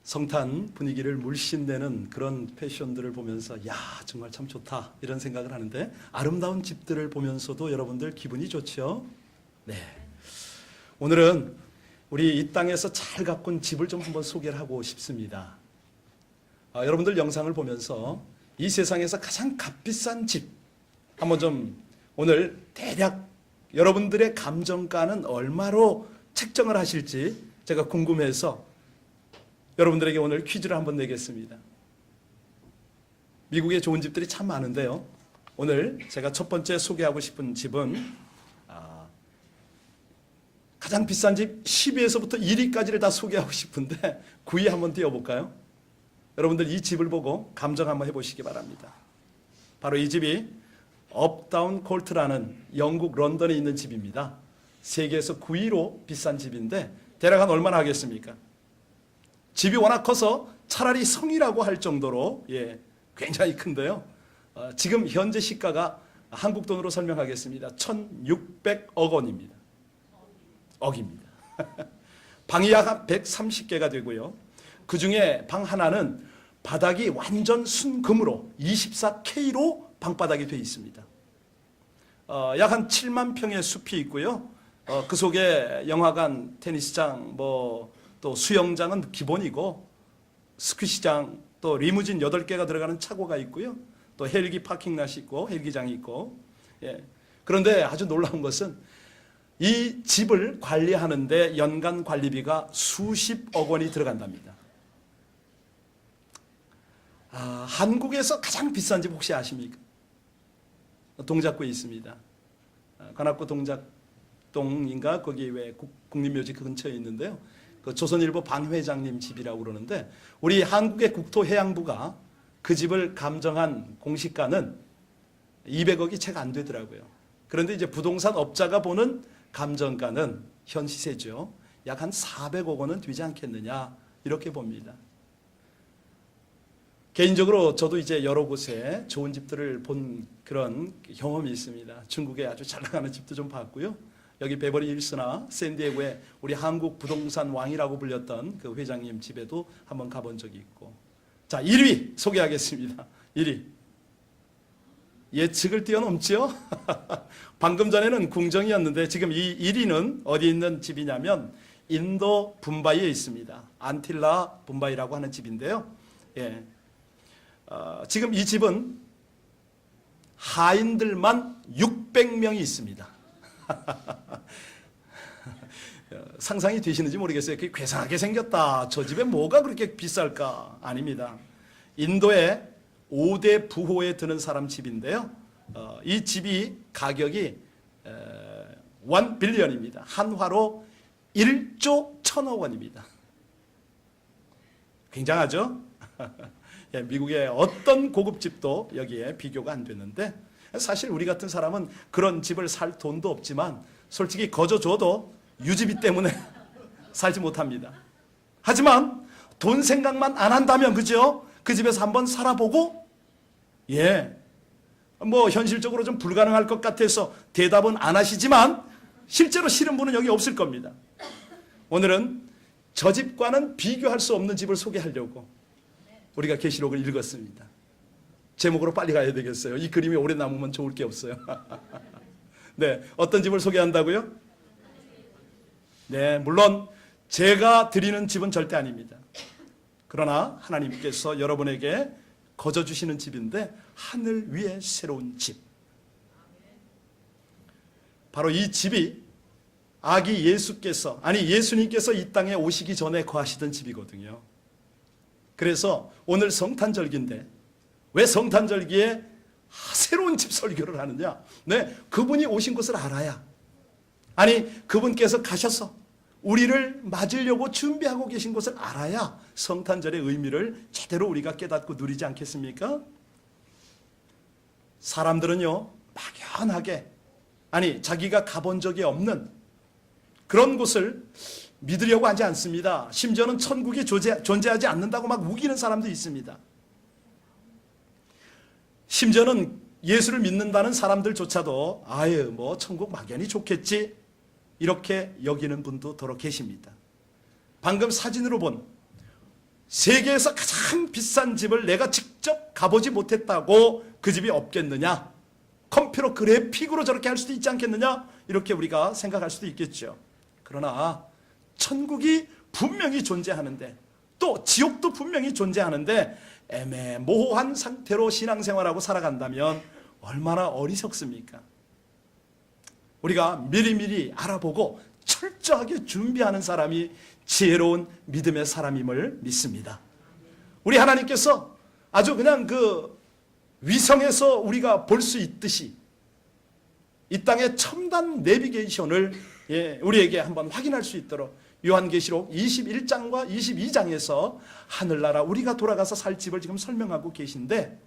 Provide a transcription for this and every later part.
성탄 분위기를 물씬내는 그런 패션들을 보면서 야 정말 참 좋다 이런 생각을 하는데, 아름다운 집들을 보면서도 여러분들 기분이 좋죠? 네. 오늘은 우리 이 땅에서 잘 가꾼 집을 좀 한번 소개를 하고 싶습니다. 여러분들 영상을 보면서 이 세상에서 가장 값비싼 집 한번 좀 오늘 대략 여러분들의 감정가는 얼마로 책정을 하실지 제가 궁금해서 여러분들에게 오늘 퀴즈를 한번 내겠습니다. 미국에 좋은 집들이 참 많은데요, 오늘 제가 첫 번째 소개하고 싶은 집은 가장 비싼 집 10위에서부터 1위까지를 다 소개하고 싶은데 9위 한번 띄워볼까요? 여러분들 이 집을 보고 감정 한번 해보시기 바랍니다. 바로 이 집이 업다운 콜트라는 영국 런던에 있는 집입니다. 세계에서 9위로 비싼 집인데 대략 한 얼마나 하겠습니까? 집이 워낙 커서 차라리 성이라고 할 정도로 굉장히 큰데요. 지금 현재 시가가 한국 돈으로 설명하겠습니다. 1,600억 원입니다. 억입니다. 방이 약 130개가 되고요. 그 중에 방 하나는 바닥이 완전 순금으로 24K로 방바닥이 되어 있습니다. 약 한 7만 평의 숲이 있고요. 그 속에 영화관, 테니스장, 또 수영장은 기본이고, 스퀴시장, 또 리무진 8개가 들어가는 차고가 있고요. 또 헬기 파킹랏이 있고 헬기장이 있고. 그런데 아주 놀라운 것은 이 집을 관리하는데 연간 관리비가 수십억 원이 들어간답니다. 한국에서 가장 비싼 집 혹시 아십니까? 동작구에 있습니다. 관악구 동작동인가 거기 왜 국립묘지 근처에 있는데요. 그 조선일보 방 회장님 집이라고 그러는데, 우리 한국의 국토해양부가 그 집을 감정한 공시가는 200억이 채가 안 되더라고요. 그런데 이제 부동산 업자가 보는 감정가는 현 시세죠. 약 한 400억 원은 되지 않겠느냐 이렇게 봅니다. 개인적으로 저도 이제 여러 곳에 좋은 집들을 본 그런 경험이 있습니다. 중국에 아주 잘 나가는 집도 좀 봤고요. 여기 베버리 힐스나 샌디에고에 우리 한국 부동산 왕이라고 불렸던 그 회장님 집에도 한번 가본 적이 있고. 자, 1위 소개하겠습니다. 1위. 예측을 뛰어넘죠? 방금 전에는 궁정이었는데 지금 이 1위는 어디 있는 집이냐면 인도 붐바이에 있습니다. 안틸라 붐바이라고 하는 집인데요. 지금 이 집은 하인들만 600명이 있습니다. 상상이 되시는지 모르겠어요. 그게 괴상하게 생겼다, 저 집에 뭐가 그렇게 비쌀까? 아닙니다. 인도의 5대 부호에 드는 사람 집인데요. 이 집이 가격이 1 빌리언입니다. 한화로 1조 1천억 원입니다. 굉장하죠? 미국의 어떤 고급집도 여기에 비교가 안 되는데, 사실 우리 같은 사람은 그런 집을 살 돈도 없지만 솔직히 거저줘도 유지비 때문에 살지 못합니다. 하지만 돈 생각만 안 한다면, 그죠? 그 집에서 한번 살아보고, 현실적으로 좀 불가능할 것 같아서 대답은 안 하시지만 실제로 싫은 분은 여기 없을 겁니다. 오늘은 저 집과는 비교할 수 없는 집을 소개하려고 우리가 계시록을 읽었습니다. 제목으로 빨리 가야 되겠어요. 이 그림이 오래 남으면 좋을 게 없어요. 네, 어떤 집을 소개한다고요? 네, 물론 제가 드리는 집은 절대 아닙니다. 그러나 하나님께서 여러분에게 거저 주시는 집인데, 하늘 위에 새로운 집. 바로 이 집이 아기 예수님께서 이 땅에 오시기 전에 거하시던 집이거든요. 그래서 오늘 성탄절기인데 왜 성탄절기에 새로운 집 설교를 하느냐? 네, 그분이 오신 것을 알아야, 그분께서 가셔서 우리를 맞으려고 준비하고 계신 것을 알아야 성탄절의 의미를 제대로 우리가 깨닫고 누리지 않겠습니까? 사람들은요, 막연하게, 자기가 가본 적이 없는 그런 곳을 믿으려고 하지 않습니다. 심지어는 천국이 존재하지 않는다고 막 우기는 사람도 있습니다. 심지어는 예수를 믿는다는 사람들조차도 천국 막연히 좋겠지 이렇게 여기는 분도 더러 계십니다. 방금 사진으로 본 세계에서 가장 비싼 집을 내가 직접 가보지 못했다고 그 집이 없겠느냐? 컴퓨터 그래픽으로 저렇게 할 수도 있지 않겠느냐? 이렇게 우리가 생각할 수도 있겠죠. 그러나 천국이 분명히 존재하는데, 또 지옥도 분명히 존재하는데 애매모호한 상태로 신앙생활하고 살아간다면 얼마나 어리석습니까? 우리가 미리미리 알아보고 철저하게 준비하는 사람이 지혜로운 믿음의 사람임을 믿습니다. 우리 하나님께서 아주 그냥 그 위성에서 우리가 볼 수 있듯이 이 땅의 첨단 내비게이션을 우리에게 한번 확인할 수 있도록 요한계시록 21장과 22장에서 하늘나라 우리가 돌아가서 살 집을 지금 설명하고 계신데,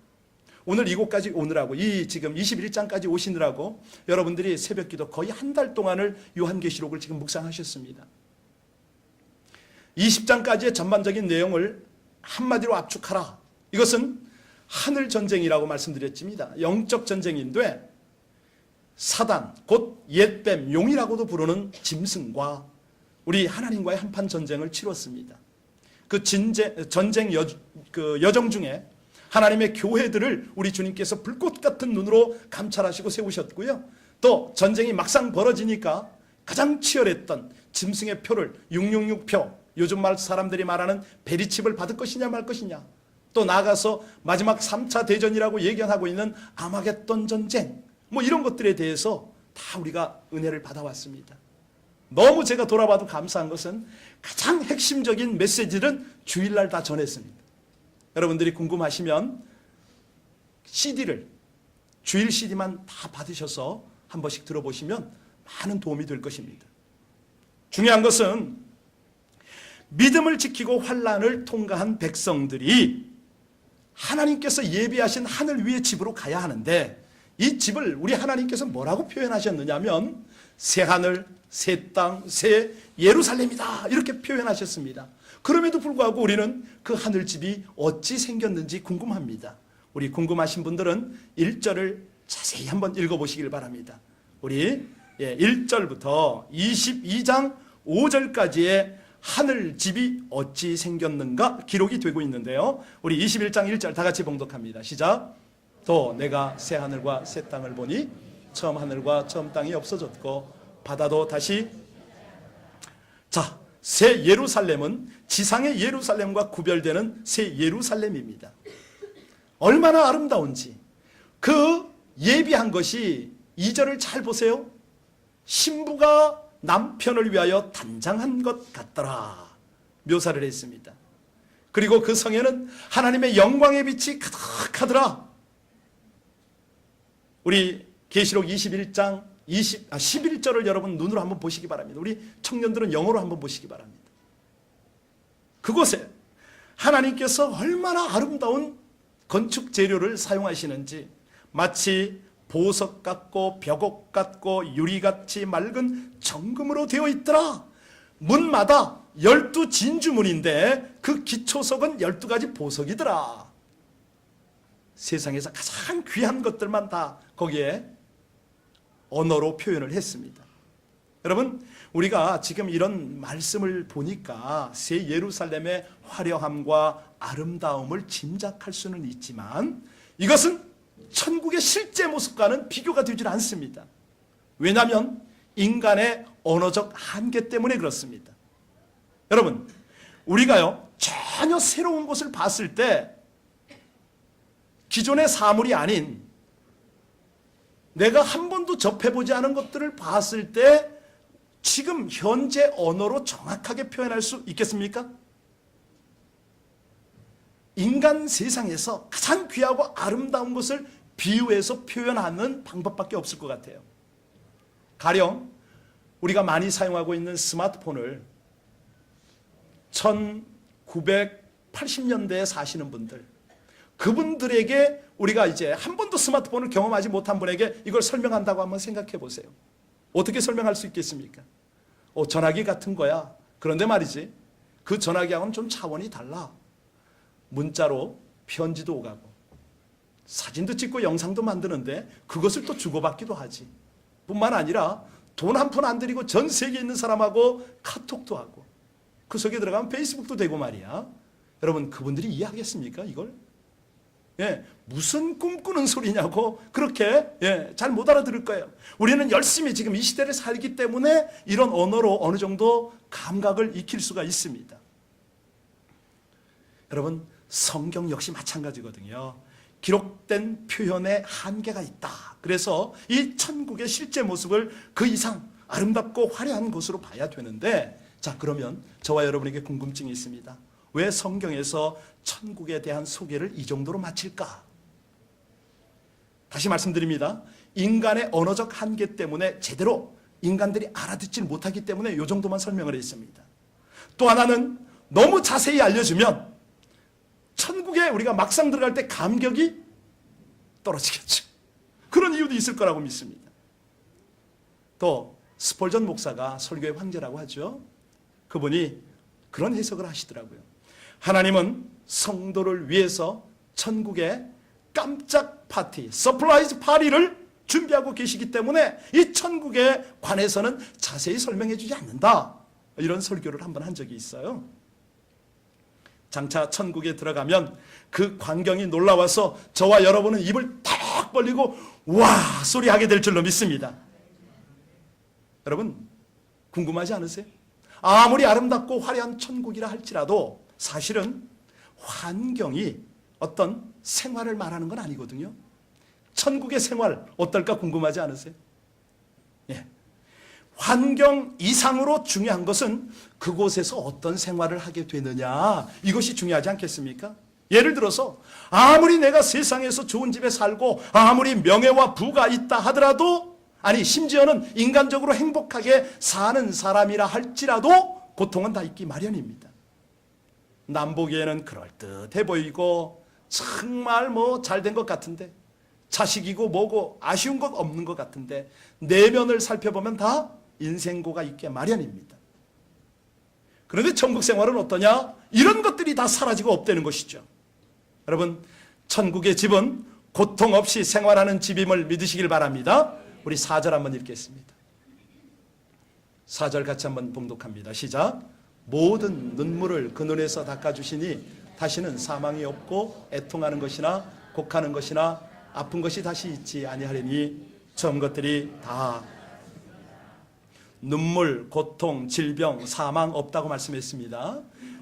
오늘 이곳까지 오느라고, 이 지금 21장까지 오시느라고 여러분들이 새벽기도 거의 한 달 동안을 요한계시록을 지금 묵상하셨습니다. 20장까지의 전반적인 내용을 한마디로 압축하라. 이것은 하늘 전쟁이라고 말씀드렸습니다. 영적 전쟁인데 사단, 곧 옛뱀, 용이라고도 부르는 짐승과 우리 하나님과의 한판 전쟁을 치렀습니다. 그 전쟁 여정 중에 하나님의 교회들을 우리 주님께서 불꽃 같은 눈으로 감찰하시고 세우셨고요. 또 전쟁이 막상 벌어지니까 가장 치열했던 짐승의 표를 666표, 요즘 말 사람들이 말하는 베리칩을 받을 것이냐 말 것이냐, 또 나아가서 마지막 3차 대전이라고 예견하고 있는 아마겟돈 전쟁, 뭐 이런 것들에 대해서 다 우리가 은혜를 받아왔습니다. 너무 제가 돌아봐도 감사한 것은 가장 핵심적인 메시지는 주일날 다 전했습니다. 여러분들이 궁금하시면 CD를, 주일 CD만 다 받으셔서 한 번씩 들어보시면 많은 도움이 될 것입니다. 중요한 것은 믿음을 지키고 환난을 통과한 백성들이 하나님께서 예비하신 하늘 위의 집으로 가야 하는데, 이 집을 우리 하나님께서 뭐라고 표현하셨느냐면 새 하늘, 새 땅, 새 예루살렘이다 이렇게 표현하셨습니다. 그럼에도 불구하고 우리는 그 하늘집이 어찌 생겼는지 궁금합니다. 우리 궁금하신 분들은 1절을 자세히 한번 읽어보시길 바랍니다. 우리 1절부터 22장 5절까지의 하늘집이 어찌 생겼는가 기록이 되고 있는데요. 우리 21장 1절 다 같이 봉독합니다. 시작. 또 내가 새 하늘과 새 땅을 보니 처음 하늘과 처음 땅이 없어졌고 바다도 다시, 자, 새 예루살렘은 지상의 예루살렘과 구별되는 새 예루살렘입니다. 얼마나 아름다운지 그 예비한 것이 2절을 잘 보세요. 신부가 남편을 위하여 단장한 것 같더라 묘사를 했습니다. 그리고 그 성에는 하나님의 영광의 빛이 가득하더라. 우리 계시록 21장 11절을 여러분 눈으로 한번 보시기 바랍니다. 우리 청년들은 영어로 한번 보시기 바랍니다. 그곳에 하나님께서 얼마나 아름다운 건축 재료를 사용하시는지, 마치 보석 같고 벽옥 같고 유리같이 맑은 정금으로 되어 있더라. 문마다 12진주문인데 그 기초석은 12가지 보석이더라. 세상에서 가장 귀한 것들만 다 거기에 언어로 표현을 했습니다. 여러분, 우리가 지금 이런 말씀을 보니까 새 예루살렘의 화려함과 아름다움을 짐작할 수는 있지만 이것은 천국의 실제 모습과는 비교가 되질 않습니다. 왜냐하면 인간의 언어적 한계 때문에 그렇습니다. 여러분, 우리가요 전혀 새로운 것을 봤을 때 기존의 사물이 아닌 내가 한 번도 접해보지 않은 것들을 봤을 때 지금 현재 언어로 정확하게 표현할 수 있겠습니까? 인간 세상에서 가장 귀하고 아름다운 것을 비유해서 표현하는 방법밖에 없을 것 같아요. 가령 우리가 많이 사용하고 있는 스마트폰을 1980년대에 사시는 분들, 그분들에게 우리가 이제 한 번도 스마트폰을 경험하지 못한 분에게 이걸 설명한다고 한번 생각해 보세요. 어떻게 설명할 수 있겠습니까? 전화기 같은 거야. 그런데 말이지, 그 전화기하고는 좀 차원이 달라. 문자로 편지도 오가고 사진도 찍고 영상도 만드는데 그것을 또 주고받기도 하지. 뿐만 아니라 돈 한 푼 안 들이고 전 세계에 있는 사람하고 카톡도 하고 그 속에 들어가면 페이스북도 되고 말이야. 여러분 그분들이 이해하겠습니까 이걸? 예, 무슨 꿈꾸는 소리냐고 그렇게 잘 못 알아들을 거예요. 우리는 열심히 지금 이 시대를 살기 때문에 이런 언어로 어느 정도 감각을 익힐 수가 있습니다. 여러분 성경 역시 마찬가지거든요. 기록된 표현에 한계가 있다. 그래서 이 천국의 실제 모습을 그 이상 아름답고 화려한 것으로 봐야 되는데, 자 그러면 저와 여러분에게 궁금증이 있습니다. 왜 성경에서 천국에 대한 소개를 이 정도로 마칠까? 다시 말씀드립니다. 인간의 언어적 한계 때문에 제대로 인간들이 알아듣질 못하기 때문에 이 정도만 설명을 했습니다. 또 하나는 너무 자세히 알려주면 천국에 우리가 막상 들어갈 때 감격이 떨어지겠죠. 그런 이유도 있을 거라고 믿습니다. 또 스폴전 목사가 설교의 황제라고 하죠. 그분이 그런 해석을 하시더라고요. 하나님은 성도를 위해서 천국에 깜짝 파티, 서프라이즈 파티를 준비하고 계시기 때문에 이 천국에 관해서는 자세히 설명해 주지 않는다. 이런 설교를 한번 한 적이 있어요. 장차 천국에 들어가면 그 광경이 놀라워서 저와 여러분은 입을 탁 벌리고 와 소리 하게 될 줄로 믿습니다. 여러분 궁금하지 않으세요? 아무리 아름답고 화려한 천국이라 할지라도 사실은 환경이 어떤 생활을 말하는 건 아니거든요. 천국의 생활 어떨까 궁금하지 않으세요? 예. 환경 이상으로 중요한 것은 그곳에서 어떤 생활을 하게 되느냐, 이것이 중요하지 않겠습니까? 예를 들어서 아무리 내가 세상에서 좋은 집에 살고 아무리 명예와 부가 있다 하더라도, 아니 심지어는 인간적으로 행복하게 사는 사람이라 할지라도 고통은 다 있기 마련입니다. 남 보기에는 그럴듯해 보이고 정말 뭐 잘된 것 같은데, 자식이고 뭐고 아쉬운 것 없는 것 같은데 내면을 살펴보면 다 인생고가 있게 마련입니다. 그런데 천국 생활은 어떠냐? 이런 것들이 다 사라지고 없다는 것이죠. 여러분 천국의 집은 고통 없이 생활하는 집임을 믿으시길 바랍니다. 우리 4절 한번 읽겠습니다. 4절 같이 한번 봉독합니다. 시작. 모든 눈물을 그 눈에서 닦아주시니 다시는 사망이 없고 애통하는 것이나 곡하는 것이나 아픈 것이 다시 있지 아니하리니 처음 것들이 다. 눈물, 고통, 질병, 사망 없다고 말씀했습니다.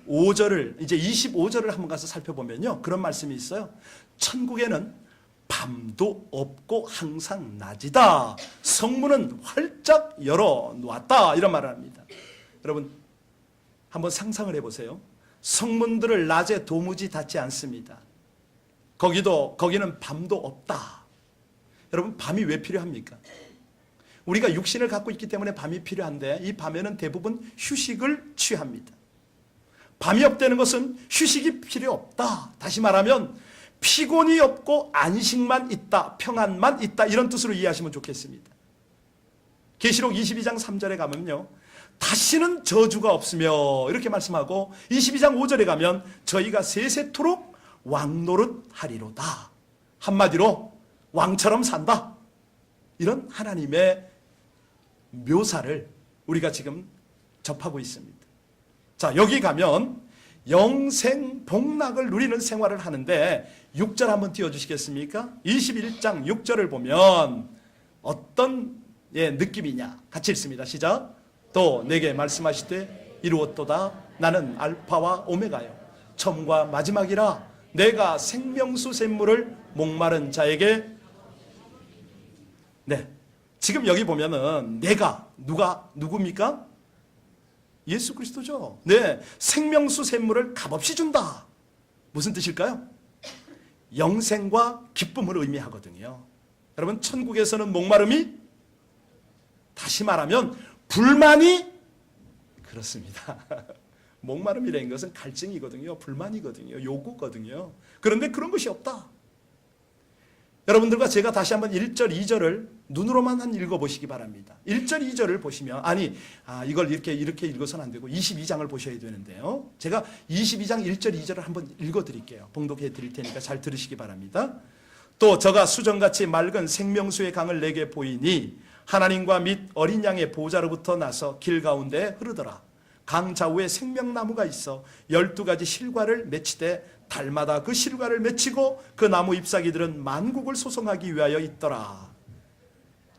5절을 이제 25절을 한번 가서 살펴보면요 그런 말씀이 있어요. 천국에는 밤도 없고 항상 낮이다. 성문은 활짝 열어 놓았다. 이런 말을 합니다. 여러분 한번 상상을 해보세요. 성문들을 낮에 도무지 닫지 않습니다. 거기는 밤도 없다. 여러분 밤이 왜 필요합니까? 우리가 육신을 갖고 있기 때문에 밤이 필요한데 이 밤에는 대부분 휴식을 취합니다. 밤이 없다는 것은 휴식이 필요 없다. 다시 말하면 피곤이 없고 안식만 있다, 평안만 있다, 이런 뜻으로 이해하시면 좋겠습니다. 계시록 22장 3절에 가면요 다시는 저주가 없으며 이렇게 말씀하고 22장 5절에 가면 저희가 세세토록 왕노릇하리로다. 한마디로 왕처럼 산다. 이런 하나님의 묘사를 우리가 지금 접하고 있습니다. 자 여기 가면 영생 복락을 누리는 생활을 하는데 6절 한번 띄워주시겠습니까? 21장 6절을 보면 어떤 느낌이냐 같이 읽습니다. 시작. 또 내게 말씀하시되 이루었도다. 나는 알파와 오메가요 처음과 마지막이라. 내가 생명수 샘물을 목마른 자에게. 네, 지금 여기 보면은 내가 누굽니까? 예수 그리스도죠. 네, 생명수 샘물을 값없이 준다. 무슨 뜻일까요? 영생과 기쁨을 의미하거든요. 여러분 천국에서는 목마름이, 다시 말하면 불만이, 그렇습니다. 목마름이라는 것은 갈증이거든요. 불만이거든요. 요구거든요. 그런데 그런 것이 없다. 여러분들과 제가 다시 한번 1절, 2절을 눈으로만 읽어보시기 바랍니다. 1절, 2절을 보시면 이걸 이렇게 읽어서는 안 되고 22장을 보셔야 되는데요. 제가 22장 1절, 2절을 한번 읽어드릴게요. 봉독해 드릴 테니까 잘 들으시기 바랍니다. 또 저가 수정같이 맑은 생명수의 강을 내게 보이니 하나님과 및 어린 양의 보좌로부터 나서 길 가운데 흐르더라. 강 좌우에 생명나무가 있어 12가지 실과를 맺히되 달마다 그 실과를 맺히고 그 나무 잎사귀들은 만국을 소송하기 위하여 있더라.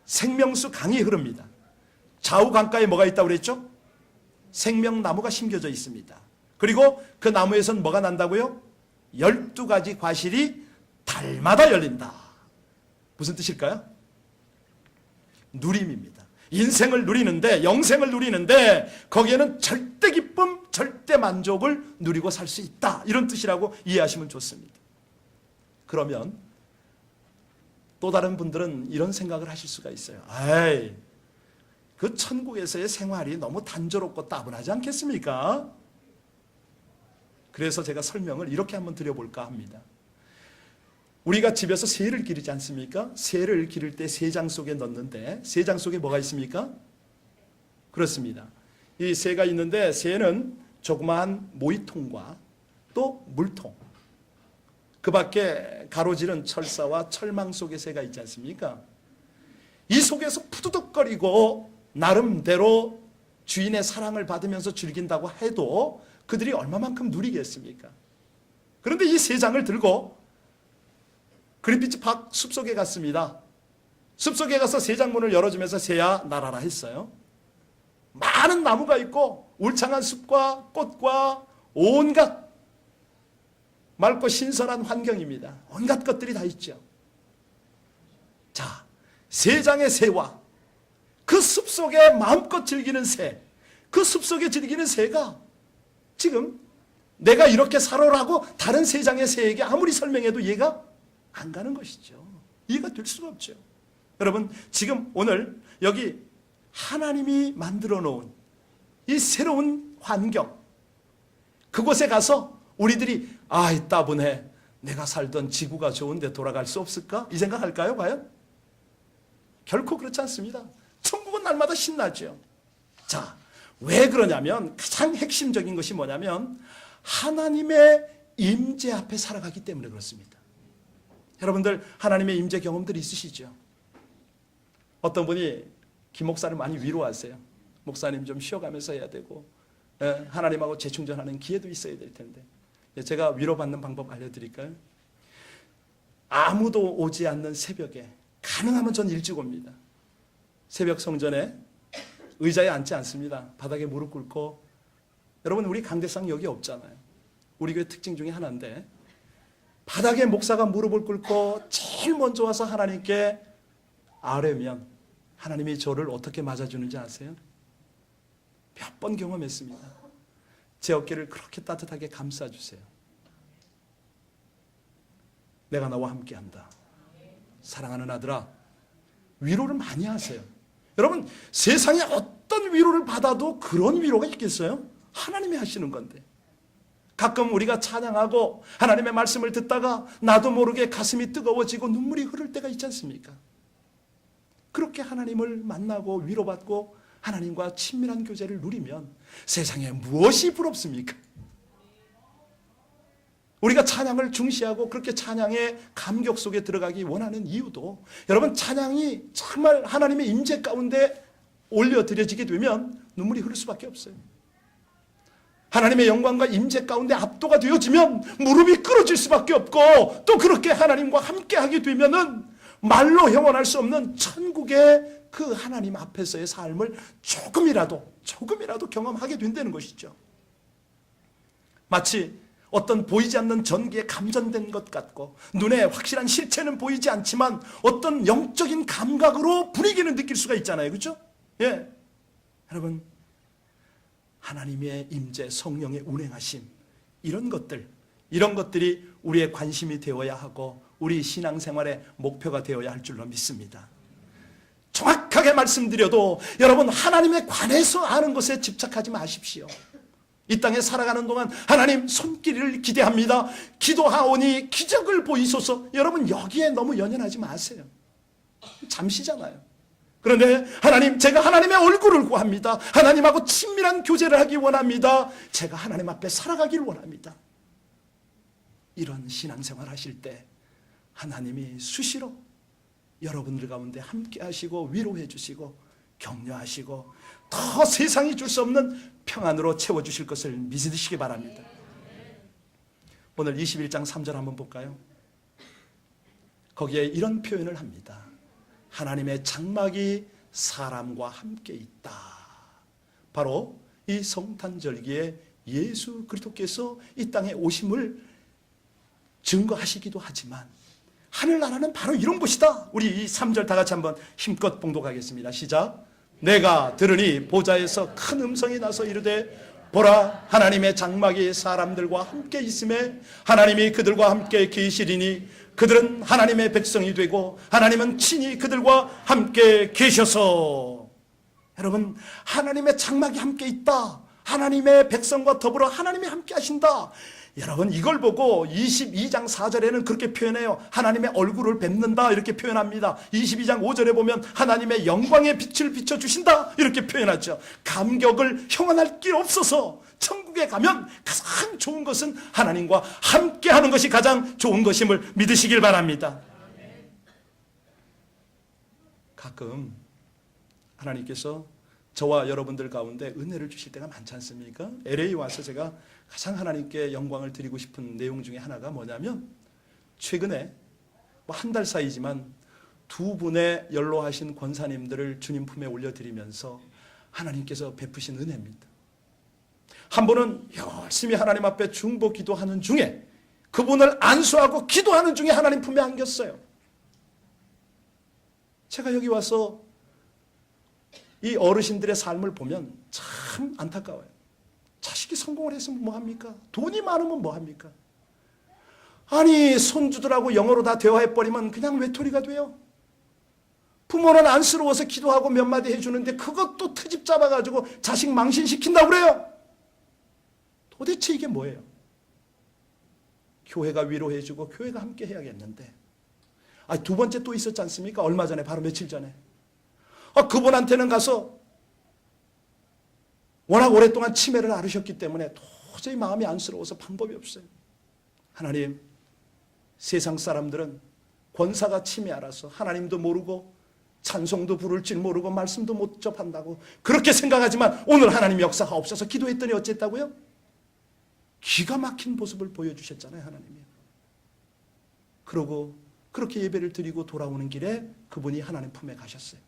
생명수 강이 흐릅니다. 좌우 강가에 뭐가 있다고 그랬죠? 생명나무가 심겨져 있습니다. 그리고 그 나무에선 뭐가 난다고요? 12가지 과실이 달마다 열린다. 무슨 뜻일까요? 누림입니다. 인생을 누리는데, 영생을 누리는데 거기에는 절대 기쁨, 절대 만족을 누리고 살 수 있다. 이런 뜻이라고 이해하시면 좋습니다. 그러면 또 다른 분들은 이런 생각을 하실 수가 있어요. 아이, 그 천국에서의 생활이 너무 단조롭고 따분하지 않겠습니까? 그래서 제가 설명을 이렇게 한번 드려볼까 합니다. 우리가 집에서 새를 기르지 않습니까? 새를 기를 때 새장 속에 넣는데 새장 속에 뭐가 있습니까? 그렇습니다. 이 새가 있는데 새는 조그마한 모이통과 또 물통, 그 밖에 가로지른 철사와 철망 속에 새가 있지 않습니까? 이 속에서 푸드덕거리고 나름대로 주인의 사랑을 받으면서 즐긴다고 해도 그들이 얼마만큼 누리겠습니까? 그런데 이 새장을 들고 그린피치 파크 숲속에 갔습니다. 숲속에 가서 새장문을 열어주면서 새야 날아라 했어요. 많은 나무가 있고 울창한 숲과 꽃과 온갖 맑고 신선한 환경입니다. 온갖 것들이 다 있죠. 자, 새장의 새와 그 숲속에 마음껏 즐기는 새, 그 숲속에 즐기는 새가 지금 내가 이렇게 살아라고 다른 새장의 새에게 아무리 설명해도 이해가 안 가는 것이죠. 이해가 될 수가 없죠. 여러분, 지금 오늘 여기 하나님이 만들어 놓은 이 새로운 환경, 그곳에 가서 우리들이 아이 따분해, 내가 살던 지구가 좋은데 돌아갈 수 없을까? 이 생각할까요 과연? 결코 그렇지 않습니다. 천국은 날마다 신나죠. 자, 왜 그러냐면 가장 핵심적인 것이 뭐냐면 하나님의 임재 앞에 살아가기 때문에 그렇습니다. 여러분들 하나님의 임재 경험들이 있으시죠? 어떤 분이 김 목사를 많이 위로하세요. 목사님 좀 쉬어가면서 해야 되고 하나님하고 재충전하는 기회도 있어야 될 텐데, 제가 위로받는 방법 알려드릴까요? 아무도 오지 않는 새벽에 가능하면 전 일찍 옵니다. 새벽 성전에 의자에 앉지 않습니다. 바닥에 무릎 꿇고, 여러분 우리 강대상 여기 없잖아요. 우리 교회 특징 중에 하나인데 바닥에 목사가 무릎을 꿇고 제일 먼저 와서 하나님께 아뢰면 하나님이 저를 어떻게 맞아주는지 아세요? 몇 번 경험했습니다. 제 어깨를 그렇게 따뜻하게 감싸주세요. 내가 너와 함께한다. 사랑하는 아들아, 위로를 많이 하세요. 여러분, 세상에 어떤 위로를 받아도 그런 위로가 있겠어요? 하나님이 하시는 건데. 가끔 우리가 찬양하고 하나님의 말씀을 듣다가 나도 모르게 가슴이 뜨거워지고 눈물이 흐를 때가 있지 않습니까? 그렇게 하나님을 만나고 위로받고 하나님과 친밀한 교제를 누리면 세상에 무엇이 부럽습니까? 우리가 찬양을 중시하고 그렇게 찬양의 감격 속에 들어가기 원하는 이유도, 여러분 찬양이 정말 하나님의 임재 가운데 올려드려지게 되면 눈물이 흐를 수밖에 없어요. 하나님의 영광과 임재 가운데 압도가 되어지면 무릎이 꿇어질 수밖에 없고, 또 그렇게 하나님과 함께하게 되면은 말로 형언할 수 없는 천국의 그 하나님 앞에서의 삶을 조금이라도 경험하게 된다는 것이죠. 마치 어떤 보이지 않는 전기에 감전된 것 같고 눈에 확실한 실체는 보이지 않지만 어떤 영적인 감각으로 분위기는 느낄 수가 있잖아요. 그렇죠? 예. 여러분, 하나님의 임재, 성령의 운행하심, 이런 것들이 우리의 관심이 되어야 하고 우리 신앙생활의 목표가 되어야 할 줄로 믿습니다. 정확하게 말씀드려도 여러분, 하나님에 관해서 아는 것에 집착하지 마십시오. 이 땅에 살아가는 동안 하나님 손길을 기대합니다. 기도하오니 기적을 보이소서. 여러분, 여기에 너무 연연하지 마세요. 잠시잖아요. 그런데 하나님, 제가 하나님의 얼굴을 구합니다. 하나님하고 친밀한 교제를 하기 원합니다. 제가 하나님 앞에 살아가길 원합니다. 이런 신앙생활 하실 때 하나님이 수시로 여러분들 가운데 함께 하시고 위로해 주시고 격려하시고 더 세상이 줄 수 없는 평안으로 채워주실 것을 믿으시기 바랍니다. 오늘 21장 3절 한번 볼까요? 거기에 이런 표현을 합니다. 하나님의 장막이 사람과 함께 있다. 바로 이 성탄절기에 예수 그리스도께서 이 땅에 오심을 증거하시기도 하지만 하늘나라는 바로 이런 곳이다. 우리 이 3절 다 같이 한번 힘껏 봉독하겠습니다. 시작. 내가 들으니 보좌에서 큰 음성이 나서 이르되 보라, 하나님의 장막이 사람들과 함께 있음에 하나님이 그들과 함께 계시리니 그들은 하나님의 백성이 되고 하나님은 친히 그들과 함께 계셔서. 여러분, 하나님의 장막이 함께 있다. 하나님의 백성과 더불어 하나님이 함께 하신다. 여러분, 이걸 보고 22장 4절에는 그렇게 표현해요. 하나님의 얼굴을 뵙는다 이렇게 표현합니다. 22장 5절에 보면 하나님의 영광의 빛을 비춰주신다 이렇게 표현하죠. 감격을 형언할 길 없어서 천국에 가면 가장 좋은 것은 하나님과 함께하는 것이 가장 좋은 것임을 믿으시길 바랍니다. 가끔 하나님께서 저와 여러분들 가운데 은혜를 주실 때가 많지 않습니까? LA 와서 제가 가장 하나님께 영광을 드리고 싶은 내용 중에 하나가 뭐냐면, 최근에 한 달 사이지만 두 분의 연로하신 권사님들을 주님 품에 올려드리면서 하나님께서 베푸신 은혜입니다. 한 분은 열심히 하나님 앞에 중보 기도하는 중에, 그분을 안수하고 기도하는 중에 하나님 품에 안겼어요. 제가 여기 와서 이 어르신들의 삶을 보면 참 안타까워요. 자식이 성공을 했으면 뭐합니까? 돈이 많으면 뭐합니까? 아니, 손주들하고 영어로 다 대화해버리면 그냥 외톨이가 돼요. 부모는 안쓰러워서 기도하고 몇 마디 해주는데 그것도 트집 잡아가지고 자식 망신시킨다고 그래요. 도대체 이게 뭐예요? 교회가 위로해주고 교회가 함께 해야겠는데, 두 번째 또 있었지 않습니까? 얼마 전에, 바로 며칠 전에 그분한테는 가서 워낙 오랫동안 치매를 앓으셨기 때문에 도저히 마음이 안쓰러워서 방법이 없어요. 하나님, 세상 사람들은 권사가 치매 알아서 하나님도 모르고 찬송도 부를 줄 모르고 말씀도 못 접한다고 그렇게 생각하지만 오늘 하나님 역사가 없어서 기도했더니 어쨌다고요? 기가 막힌 모습을 보여주셨잖아요, 하나님이. 그러고 그렇게 예배를 드리고 돌아오는 길에 그분이 하나님 품에 가셨어요.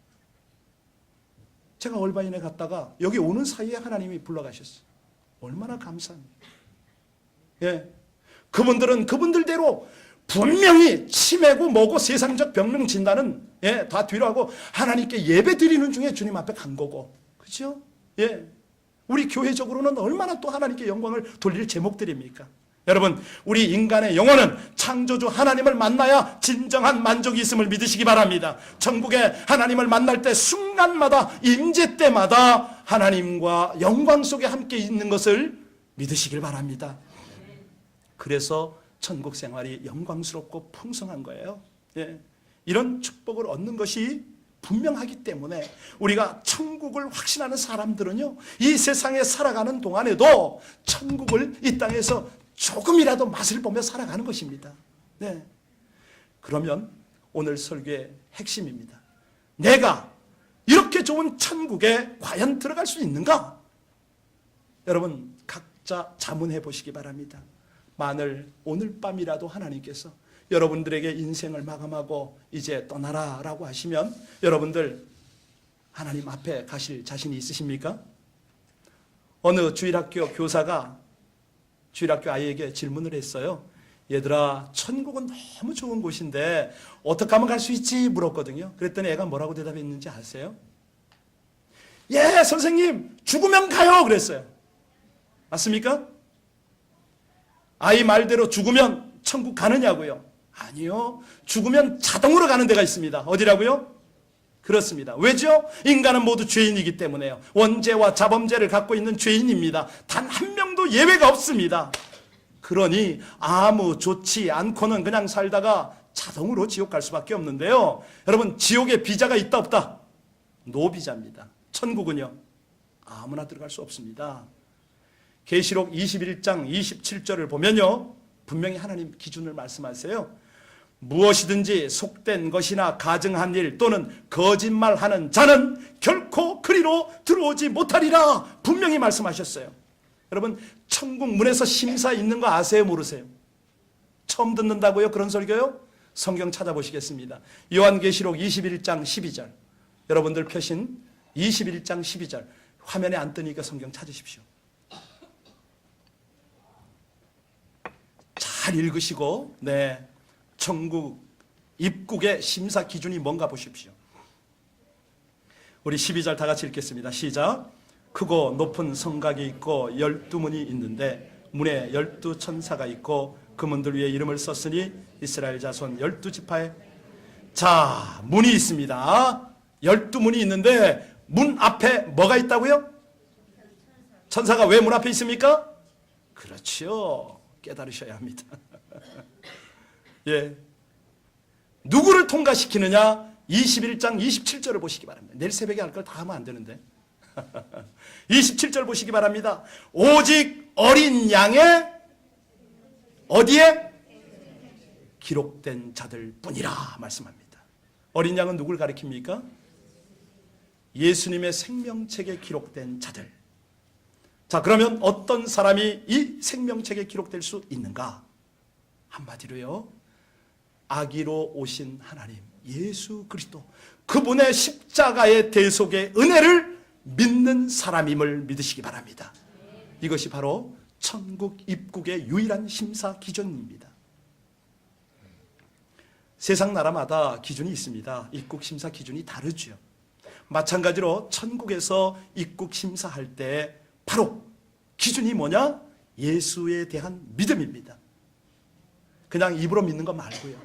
제가 얼바인에 갔다가 여기 오는 사이에 하나님이 불러가셨어요. 얼마나 감사합니다. 예. 그분들은 그분들대로 분명히 치매고 뭐고 세상적 병명 진단은 다 뒤로 하고 하나님께 예배 드리는 중에 주님 앞에 간 거고. 그렇죠? 예. 우리 교회적으로는 얼마나 또 하나님께 영광을 돌릴 제목들입니까? 여러분, 우리 인간의 영혼은 창조주 하나님을 만나야 진정한 만족이 있음을 믿으시기 바랍니다. 천국에 하나님을 만날 때 순간마다, 임재 때마다 하나님과 영광 속에 함께 있는 것을 믿으시길 바랍니다. 그래서 천국 생활이 영광스럽고 풍성한 거예요. 예. 이런 축복을 얻는 것이 분명하기 때문에 우리가 천국을 확신하는 사람들은요, 이 세상에 살아가는 동안에도 천국을 이 땅에서 조금이라도 맛을 보며 살아가는 것입니다. 네. 그러면 오늘 설교의 핵심입니다. 내가 이렇게 좋은 천국에 과연 들어갈 수 있는가? 여러분, 각자 자문해 보시기 바랍니다. 만일 오늘 밤이라도 하나님께서 여러분들에게 인생을 마감하고 이제 떠나라 라고 하시면 여러분들 하나님 앞에 가실 자신이 있으십니까? 어느 주일학교 교사가 주일학교 아이에게 질문을 했어요. 얘들아, 천국은 너무 좋은 곳인데 어떻게 하면 갈 수 있지? 물었거든요. 그랬더니 애가 뭐라고 대답했는지 아세요? 예, 선생님, 죽으면 가요 그랬어요. 맞습니까? 아이 말대로 죽으면 천국 가느냐고요? 아니요. 죽으면 자동으로 가는 데가 있습니다. 어디라고요? 그렇습니다. 왜죠? 인간은 모두 죄인이기 때문에요. 원죄와 자범죄를 갖고 있는 죄인입니다. 단 한 명도 예외가 없습니다. 그러니 아무 좋지 않고는 그냥 살다가 자동으로 지옥 갈 수밖에 없는데요. 여러분, 지옥에 비자가 있다 없다? 노비자입니다. 천국은요, 아무나 들어갈 수 없습니다. 계시록 21장 27절을 보면요, 분명히 하나님 기준을 말씀하세요. 무엇이든지 속된 것이나 가증한 일 또는 거짓말하는 자는 결코 그리로 들어오지 못하리라 분명히 말씀하셨어요. 여러분, 천국 문에서 심사 있는 거 아세요, 모르세요? 처음 듣는다고요? 그런 설교요? 성경 찾아보시겠습니다. 요한계시록 21장 12절. 여러분들 펴신 21장 12절. 화면에 안 뜨니까 성경 찾으십시오. 잘 읽으시고, 네, 천국 입국의 심사 기준이 뭔가 보십시오. 우리 12절 다 같이 읽겠습니다. 시작. 크고 높은 성곽이 있고 12문이 있는데 문에 12천사가 있고 그 문들 위에 이름을 썼으니 이스라엘 자손 12지파에. 자, 문이 있습니다. 12문이 있는데 문 앞에 뭐가 있다고요? 천사가 왜 문 앞에 있습니까? 그렇죠. 깨달으셔야 합니다. 예. 누구를 통과시키느냐? 21장 27절을 보시기 바랍니다. 내일 새벽에 할 걸 다 하면 안 되는데. 27절 보시기 바랍니다. 오직 어린 양의 어디에? 기록된 자들 뿐이라 말씀합니다. 어린 양은 누굴 가리킵니까? 예수님의 생명책에 기록된 자들. 자, 그러면 어떤 사람이 이 생명책에 기록될 수 있는가? 한마디로요, 아기로 오신 하나님 예수 그리스도, 그분의 십자가의 대속의 은혜를 믿는 사람임을 믿으시기 바랍니다. 이것이 바로 천국 입국의 유일한 심사 기준입니다. 세상 나라마다 기준이 있습니다. 입국 심사 기준이 다르죠. 마찬가지로 천국에서 입국 심사할 때 바로 기준이 뭐냐? 예수에 대한 믿음입니다. 그냥 입으로 믿는 거 말고요.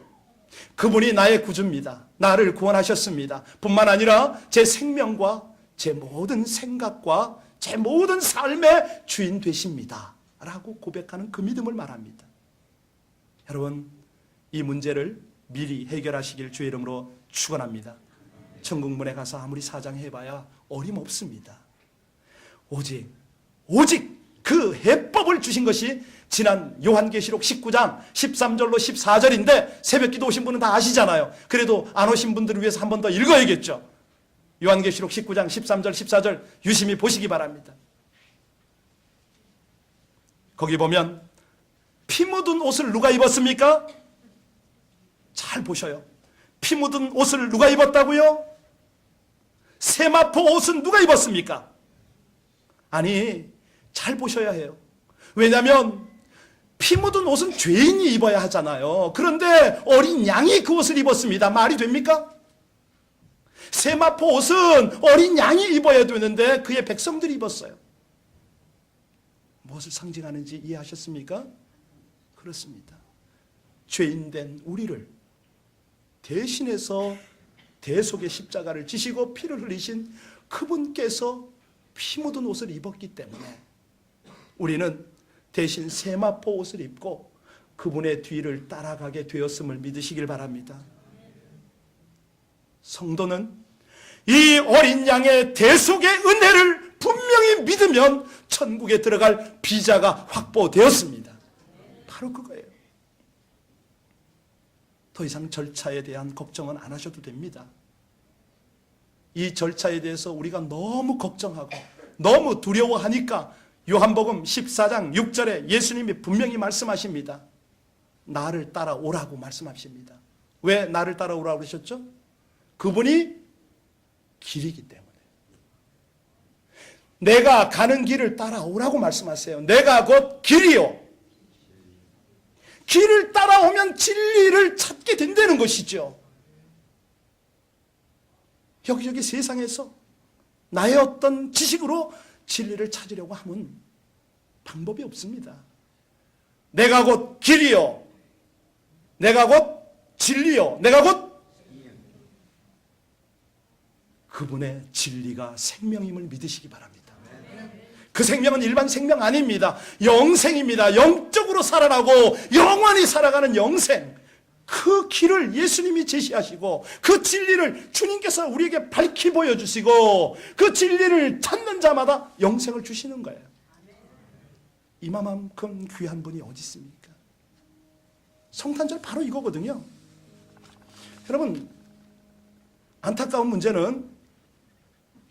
그분이 나의 구주입니다. 나를 구원하셨습니다. 뿐만 아니라 제 생명과 제 모든 생각과 제 모든 삶의 주인 되십니다. 라고 고백하는 그 믿음을 말합니다. 여러분, 이 문제를 미리 해결하시길 주의 이름으로 축원합니다. 천국문에 가서 아무리 사장해봐야 어림없습니다. 오직 그 해법을 주신 것이 지난 요한계시록 19장 13절로 14절인데 새벽기도 오신 분은 다 아시잖아요. 그래도 안 오신 분들을 위해서 한 번 더 읽어야겠죠. 요한계시록 19장 13절 14절 유심히 보시기 바랍니다. 거기 보면 피 묻은 옷을 누가 입었습니까? 잘 보셔요. 피 묻은 옷을 누가 입었다고요? 세마포 옷은 누가 입었습니까? 아니, 잘 보셔야 해요. 왜냐하면 피 묻은 옷은 죄인이 입어야 하잖아요. 그런데 어린 양이 그 옷을 입었습니다. 말이 됩니까? 세마포 옷은 어린 양이 입어야 되는데 그의 백성들이 입었어요. 무엇을 상징하는지 이해하셨습니까? 그렇습니다. 죄인된 우리를 대신해서 대속의 십자가를 지시고 피를 흘리신 그분께서 피 묻은 옷을 입었기 때문에 우리는 대신 세마포 옷을 입고 그분의 뒤를 따라가게 되었음을 믿으시길 바랍니다. 성도는 이 어린 양의 대속의 은혜를 분명히 믿으면 천국에 들어갈 비자가 확보되었습니다. 바로 그거예요. 더 이상 절차에 대한 걱정은 안 하셔도 됩니다. 이 절차에 대해서 우리가 너무 걱정하고 너무 두려워하니까 요한복음 14장 6절에 예수님이 분명히 말씀하십니다. 나를 따라오라고 말씀하십니다. 왜 나를 따라오라고 그러셨죠? 그분이 길이기 때문에. 내가 가는 길을 따라오라고 말씀하세요. 내가 곧 길이요. 길을 따라오면 진리를 찾게 된다는 것이죠. 여기저기 세상에서 나의 어떤 지식으로 진리를 찾으려고 하면 방법이 없습니다. 내가 곧 길이요. 내가 곧 진리요. 내가 곧 그분의 진리가 생명임을 믿으시기 바랍니다. 그 생명은 일반 생명 아닙니다. 영생입니다. 영적으로 살아나고 영원히 살아가는 영생. 그 길을 예수님이 제시하시고 그 진리를 주님께서 우리에게 밝히 보여주시고 그 진리를 찾는 자마다 영생을 주시는 거예요. 이만큼 귀한 분이 어디 있습니까? 성탄절 바로 이거거든요. 여러분, 안타까운 문제는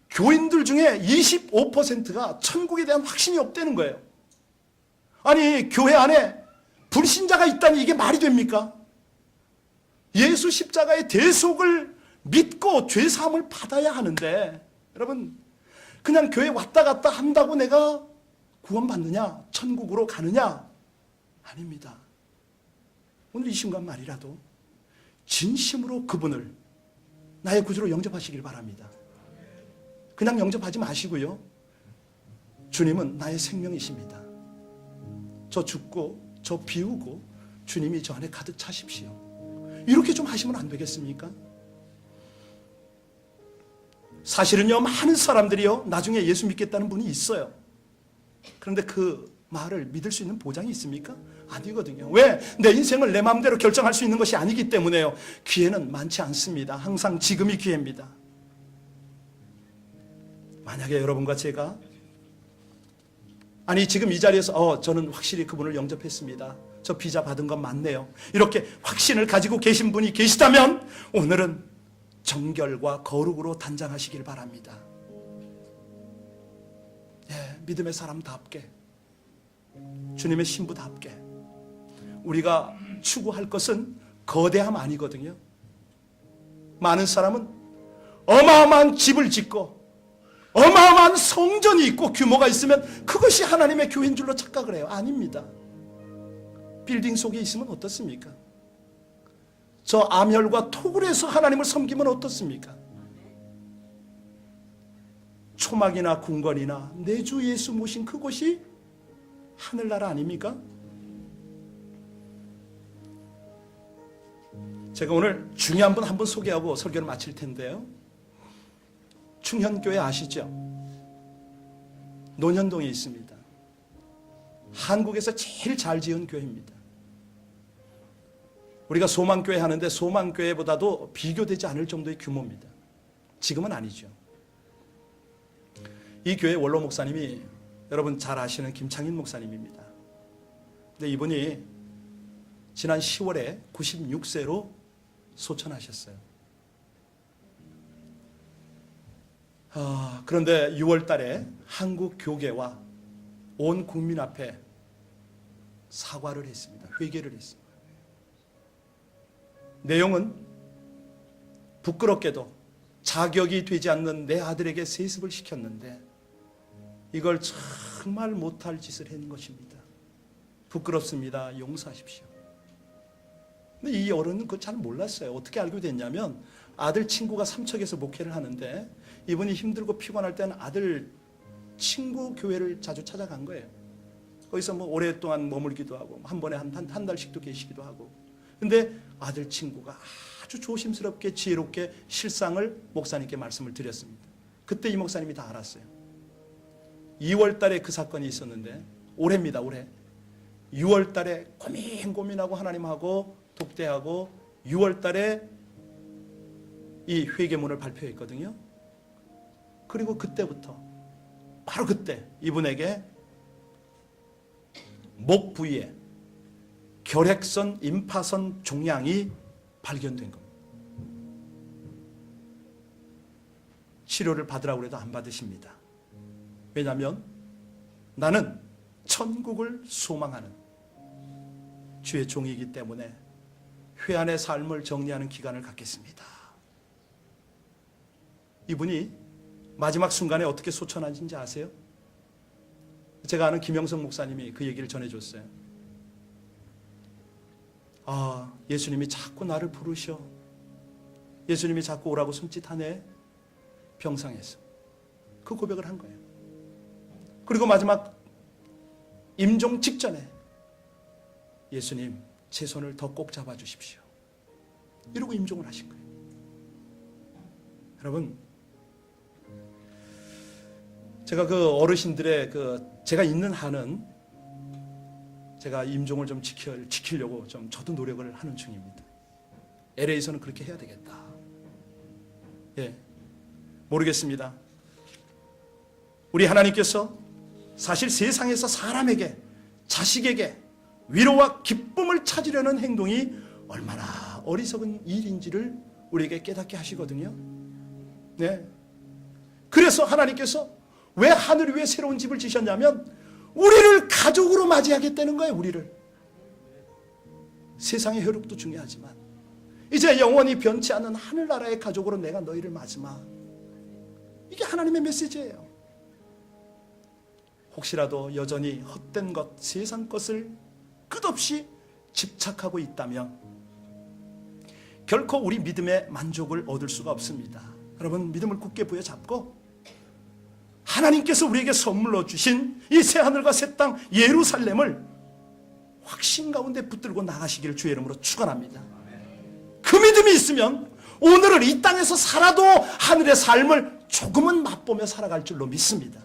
교인들 중에 25%가 천국에 대한 확신이 없다는 거예요. 아니, 교회 안에 불신자가 있다니 이게 말이 됩니까? 예수 십자가의 대속을 믿고 죄사함을 받아야 하는데, 여러분, 그냥 교회 왔다 갔다 한다고 내가 구원받느냐, 천국으로 가느냐? 아닙니다. 오늘 이 순간 말이라도 진심으로 그분을 나의 구주로 영접하시길 바랍니다. 그냥 영접하지 마시고요. 주님은 나의 생명이십니다. 저 죽고 저 비우고 주님이 저 안에 가득 차십시오. 이렇게 좀 하시면 안 되겠습니까? 사실은요, 많은 사람들이요, 나중에 예수 믿겠다는 분이 있어요. 그런데 그 말을 믿을 수 있는 보장이 있습니까? 아니거든요. 왜? 내 인생을 내 마음대로 결정할 수 있는 것이 아니기 때문에요. 기회는 많지 않습니다. 항상 지금이 기회입니다. 만약에 여러분과 제가 아니 지금 이 자리에서 저는 확실히 그분을 영접했습니다. 저 비자 받은 건 맞네요. 이렇게 확신을 가지고 계신 분이 계시다면 오늘은 정결과 거룩으로 단장하시길 바랍니다. 예, 믿음의 사람답게, 주님의 신부답게 우리가 추구할 것은 거대함 아니거든요. 많은 사람은 어마어마한 집을 짓고 어마어마한 성전이 있고 규모가 있으면 그것이 하나님의 교회인 줄로 착각을 해요. 아닙니다. 빌딩 속에 있으면 어떻습니까? 저 암혈과 토굴 에서 하나님을 섬기면 어떻습니까? 초막이나 궁궐이나 내 주 예수 모신 그곳이 하늘나라 아닙니까? 제가 오늘 중요한 분 한 분 소개하고 설교를 마칠 텐데요. 충현교회 아시죠? 논현동에 있습니다. 한국에서 제일 잘 지은 교회입니다. 우리가 소망교회 하는데 소망교회보다도 비교되지 않을 정도의 규모입니다. 지금은 아니죠. 이 교회 원로 목사님이 여러분 잘 아시는 김창인 목사님입니다. 근데 이분이 지난 10월에 96세로 소천하셨어요. 그런데 6월 달에 한국 교계와 온 국민 앞에 사과를 했습니다. 회개를 했습니다. 내용은 부끄럽게도 자격이 되지 않는 내 아들에게 세습을 시켰는데 이걸 정말 못할 짓을 한 것입니다. 부끄럽습니다. 용서하십시오. 근데 이 어른은 그거 잘 몰랐어요. 어떻게 알게 됐냐면 아들 친구가 삼척에서 목회를 하는데 이분이 힘들고 피곤할 때는 아들 친구 교회를 자주 찾아간 거예요. 거기서 뭐 오랫동안 머물기도 하고 한 번에 한 달씩도 계시기도 하고. 근데 아들 친구가 아주 조심스럽게 지혜롭게 실상을 목사님께 말씀을 드렸습니다. 그때 이 목사님이 다 알았어요. 2월 달에 그 사건이 있었는데 올해입니다. 올해 6월 달에 고민하고 하나님하고 독대하고 6월 달에 이 회개문을 발표했거든요. 그리고 그때부터 바로 그때 이분에게 목 부위에 결핵선, 임파선 종양이 발견된 겁니다. 치료를 받으라고 해도 안 받으십니다. 왜냐하면 나는 천국을 소망하는 주의 종이기 때문에 회안의 삶을 정리하는 기간을 갖겠습니다. 이분이 마지막 순간에 어떻게 소천하신지 아세요? 제가 아는 김영성 목사님이 그 얘기를 전해줬어요. 예수님이 자꾸 나를 부르셔. 예수님이 자꾸 오라고 손짓하네. 병상에서. 그 고백을 한 거예요. 그리고 마지막 임종 직전에 예수님 제 손을 더 꼭 잡아주십시오. 이러고 임종을 하신 거예요. 여러분, 제가 그 어르신들의 제가 있는 한은 제가 임종을 좀 지키려고 좀 저도 노력을 하는 중입니다. LA에서는 그렇게 해야 되겠다. 예, 모르겠습니다. 우리 하나님께서 사실 세상에서 사람에게, 자식에게 위로와 기쁨을 찾으려는 행동이 얼마나 어리석은 일인지를 우리에게 깨닫게 하시거든요. 네. 그래서 하나님께서 왜 하늘 위에 새로운 집을 지셨냐면 우리를 가족으로 맞이하겠다는 거예요. 우리를. 세상의 혈육도 중요하지만 이제 영원히 변치 않는 하늘나라의 가족으로 내가 너희를 맞으마. 이게 하나님의 메시지예요. 혹시라도 여전히 헛된 것, 세상 것을 끝없이 집착하고 있다면 결코 우리 믿음의 만족을 얻을 수가 없습니다. 여러분, 믿음을 굳게 부여잡고 하나님께서 우리에게 선물로 주신 이 새하늘과 새 땅 예루살렘을 확신 가운데 붙들고 나가시기를 주의 이름으로 축원합니다. 그 믿음이 있으면 오늘을 이 땅에서 살아도 하늘의 삶을 조금은 맛보며 살아갈 줄로 믿습니다.